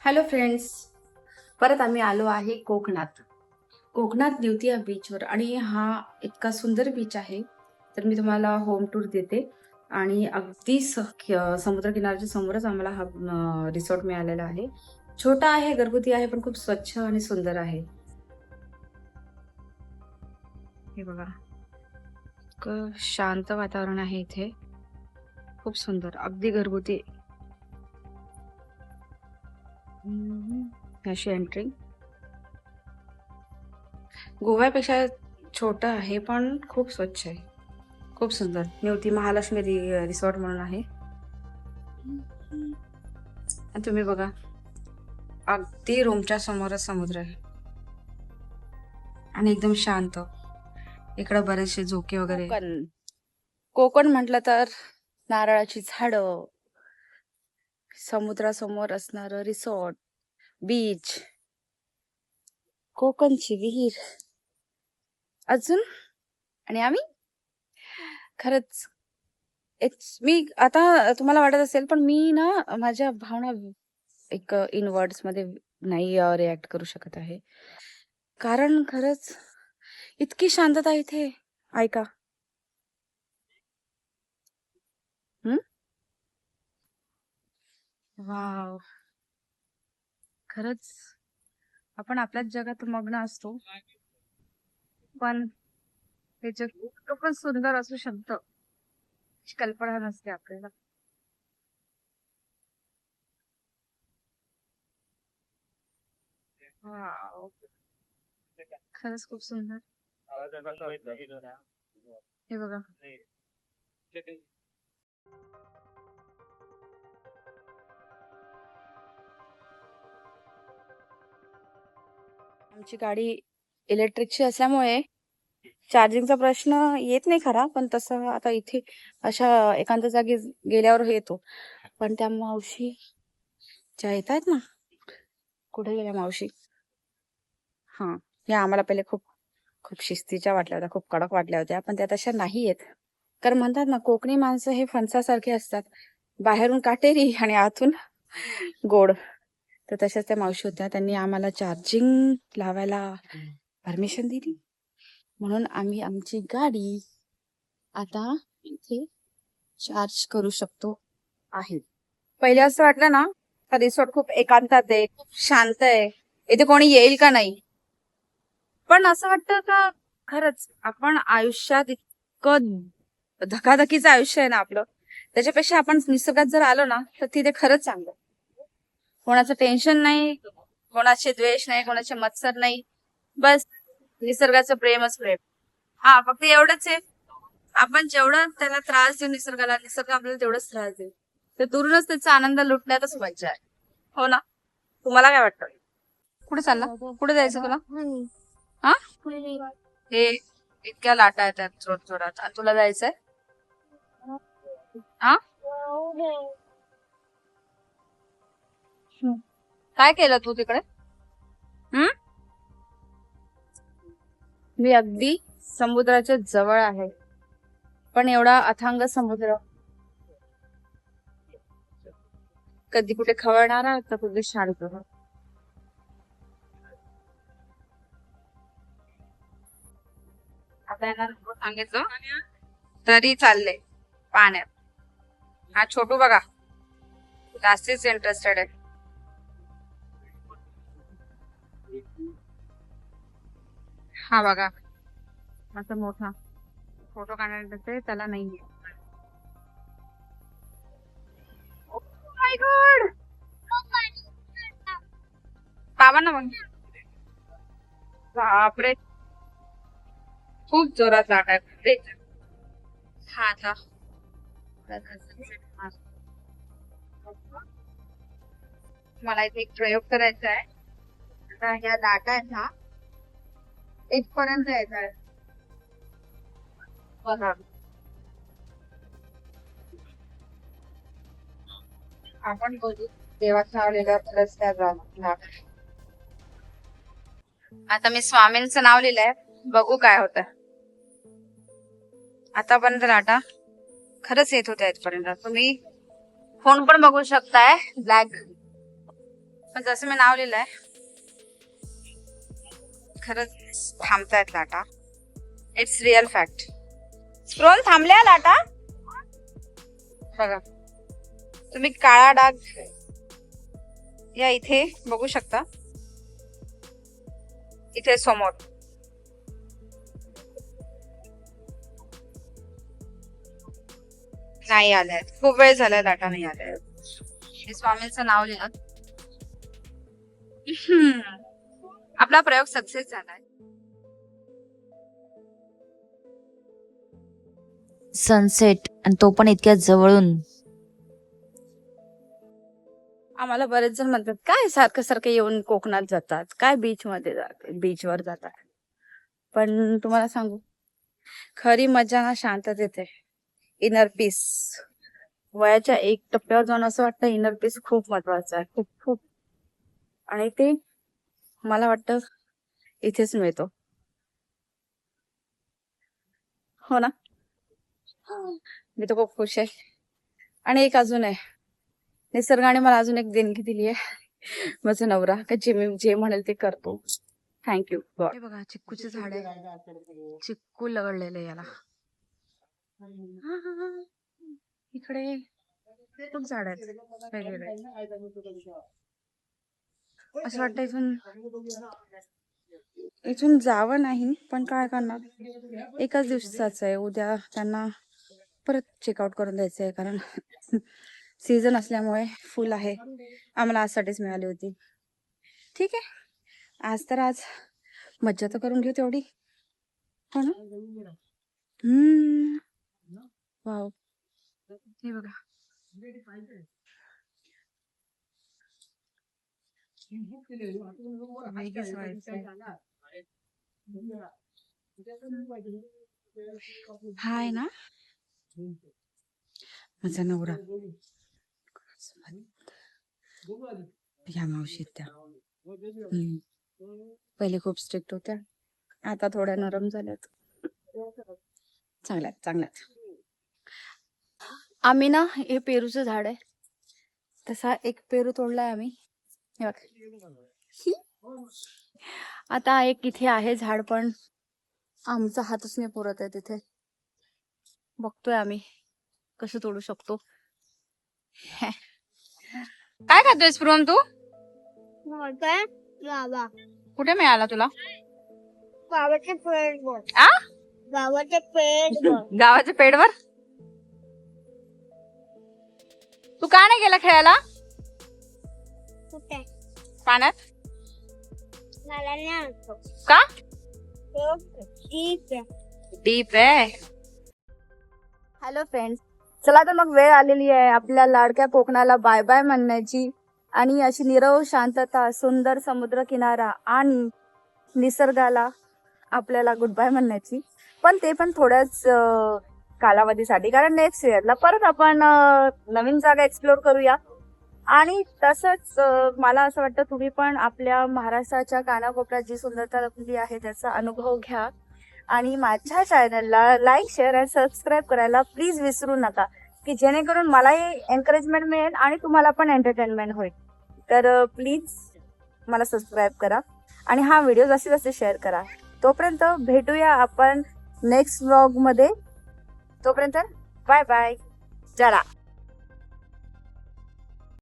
Hello friends, परत आम्ही आलो आहे कोकणात. कोकणात निवती या बीचवर आणि हा इतका सुंदर बीच आहे. तर मी तुम्हाला होम टूर देते आणि अगदी समुद्रकिनाऱ्याच्या समोरच आम्हाला हा रिसॉर्ट मिळालेला आहे. छोटा आहे, घरगुती आहे, पण खूप स्वच्छ आणि सुंदर आहे. हे बघा, इतकं शांत वातावरण आहे इथे. खूप सुंदर, अगदी घरगुती. अशी एंट्री गोव्यापेक्षा छोटं आहे, पण खूप स्वच्छ आहे. खूप सुंदर. निवती महालक्ष्मी रिसॉर्ट म्हणून आहे. आणि तुम्ही बघा, अगदी रूमच्या समोरच समुद्र आहे आणि एकदम शांत. इकडं बरेचसे झोके वगैरे. कोकण म्हटलं तर नारळाची झाडं, समुद्रासमोर असणारं रिसॉर्ट, बीच, कोकणची विहीर, अजून आणि आम्ही खरंच मी आता तुम्हाला वाटत असेल, पण मी ना माझ्या भावना एक इन वर्ड्स मध्ये नाही रिॲक्ट करू शकत आहे. कारण खरंच इतकी शांतता इथे. ऐका. हं? वाव! खरंच आपण आपल्याच जगात मग्न असतो, पण हे जग इतकं पण सुंदर असू शकतं, याची कल्पना नसते आपल्याला. वाव! खरंच खूप सुंदर. हे बघा. आमची गाडी इलेक्ट्रिकची असल्यामुळे चार्जिंगचा प्रश्न येत नाही खरा, पण तसं आता इथे अशा एखाद्या जागी गेल्यावर येतो. पण त्या मावशी ज्या येत आहेत ना, कुठे गेल्या मावशी? हा, या आम्हाला पहिले खूप खूप शिस्तीच्या वाटल्या होत्या, खूप कडक वाटल्या होत्या, पण त्या तशा नाही आहेत. कारण म्हणतात ना, कोकणी माणसं हे फणसासारखे असतात, बाहेरून काटेरी आणि आतून गोड. तर तशाच त्या मावशी होत्या. त्यांनी आम्हाला चार्जिंग लावायला परमिशन दिली, म्हणून आम्ही आमची गाडी आता इथे चार्ज करू शकतो आहे. पहिले असं वाटलं ना, हा रिसॉर्ट खूप एकांतात आहे, खूप शांत आहे, इथे कोणी येईल का नाही. पण असं वाटतं का खरंच आपण आयुष्यात इतकं धकाधकीचं आयुष्य आहे ना आपलं, त्याच्यापेक्षा आपण निसर्गात जर आलो ना, तर तिथे खरंच चांगलं. कोणाचं टेन्शन नाही, कोणाचे द्वेष नाही, कोणाचे मत्सर नाही. बस निसर्गाचं प्रेमच प्रेम. हा, फक्त एवढंच आहे, आपण जेवढं त्याला त्रास देऊ निसर्गाला, निसर्ग आपल्याला तेवढाच त्रास देऊ. तर दुरूनच त्याचा आनंद लुटण्यातच मज्जा आहे. हो ना? तुम्हाला काय वाटतं? कुठे चालला? कुठे जायचं तुला? हा, हे इतक्या लाटा येतात जोर जोरात आणि तुला जायचंय? हा, काय केलं तू तिकडे? हम्म, मी अगदी समुद्राच्या जवळ आहे, पण एवढा अथांग समुद्र कधी कुठे खवळणारा तर कधी शांत. आता येणार सांगितलं तरी चाललंय पाण्यात. हा छोटू बघा, जास्तीच इंटरेस्टेड आहे. हा बघा, असं मोठा फोटो काढायला देते त्याला नाहीये. माय गॉड, बाबा ना मग. बापरे, खूप जोरात लाट आहे. हा आता मला इथे एक प्रयोग करायचा आहे. आता ह्या लाटा आहेत ना, इथपर्यंत येत आहे. बघा, आपण बोलू देवाच्या आलेल्या रस्त्यात. आता मी स्वामींचं नाव लिहिलंय, बघू काय होतं. आतापर्यंत लाटा खरंच येत होत्या इथपर्यंत. तुम्ही फोन पण बघू शकताय, ब्लॅक पण जसं मी नाव लिहिलंय खरंच थांबतायत लाटा. It's real fact. स्प्रोन थांबल्या लाटा. बघा तुम्ही काळा डाग या इथे बघू शकता, इथे समोर. नाही आल्या, खूप वेळ झालाय लाटा नाही आल्या. हे स्वामींचं नाव लिहिलं. आपला प्रयोग सक्सेस झालाय. सनसेट, आणि तो पण इतक्या जवळून. आम्हाला बरेच जण म्हणतात काय सारखं सारखं येऊन कोकणात जातात, काय बीच मध्ये जातात, बीचवर जातात. पण तुम्हाला सांगू, खरी मजा ना शांततेत आहे. Inner peace. वयाच्या एक टप्प्यावर जाऊन असं वाटतं इनर पीस खूप महत्वाचं आहे, खूप खूप. आणि ते मला वाटतं इथेच मिळतो. हो ना. मी तर खूप खुश आहे. आणि एक अजून आहे, निसर्गाने मला अजून एक देणगी दिली आहे, माझा नवरा, का जे मी जे म्हणेल ते करतो. Thank you God. हे बघा चिक्कूचे झाड आहे, चिक्कू लगडलेले याला. इकडे खूप झाड आहेत वेगवेगळे. असं वाटतं इथून जावं नाही, पण काय करणार, एकाच दिवसाचं आहे. उद्या त्यांना परत चेकआउट करून द्यायचं आहे, कारण सीझन असल्यामुळे फुल आहे. आम्हाला आजसाठीच मिळाली होती. ठीक आहे, आज तर आज मज्जा तर करून घेऊ तेवढी. हो ना. वाव, हे बघा. हाय ना माझा नवरा. ह्या मावशी त्या पहिले खूप स्ट्रिक्ट होत्या, आता थोड्या नरम झाल्यात. चांगल्यात चांगल्यात. आम्ही ना, हे पेरूचं झाड आहे, तसा एक पेरू तोडलाय आम्ही. हे बघ. आता एक इथे आहे झाड, पण आमचा हातच नाही पुरत आहे तिथे. बघतोय आम्ही कसं तोडू शकतो. काय खातोय स्प्रोन तू? कुठे मिळाला तुला? गावाच्या पेडवर. आ, गावाच्या पेडवर. गावाच्या पेडवर. तू का नाही गेला खेळायला कुठे? पाण्यात? मला नाही आणतो. का? ठीक आहे. डीप आहे. हॅलो फ्रेंड्स, चला तर मग वेळ आलेली आहे आपल्या लाडक्या कोकणाला बाय बाय म्हणण्याची, आणि अशी निरव शांतता, सुंदर समुद्र किनारा आणि निसर्गाला आपल्याला गुड बाय म्हणण्याची. पण ते पण थोड्याच कालावधीसाठी, कारण नेक्स्ट इयरला परत आपण नवीन जागा एक्सप्लोर करूया. आणि तसंच मला असं वाटतं तुम्ही पण आपल्या महाराष्ट्राच्या कानाकोपऱ्यात जी सुंदरता लपलेली आहे त्याचा अनुभव घ्या. आणि माझ्या चॅनलला लाईक, शेअर आणि सबस्क्राईब करायला प्लीज विसरू नका, की जेणेकरून मलाही एनकरेजमेंट मिळेल आणि तुम्हाला पण एंटरटेनमेंट होईल. तर प्लीज मला सबस्क्राईब करा आणि हा व्हिडिओ जास्तीत जास्त शेअर करा. तोपर्यंत भेटूया आपण नेक्स्ट व्लॉग मध्ये. तोपर्यंत बाय बाय. चला.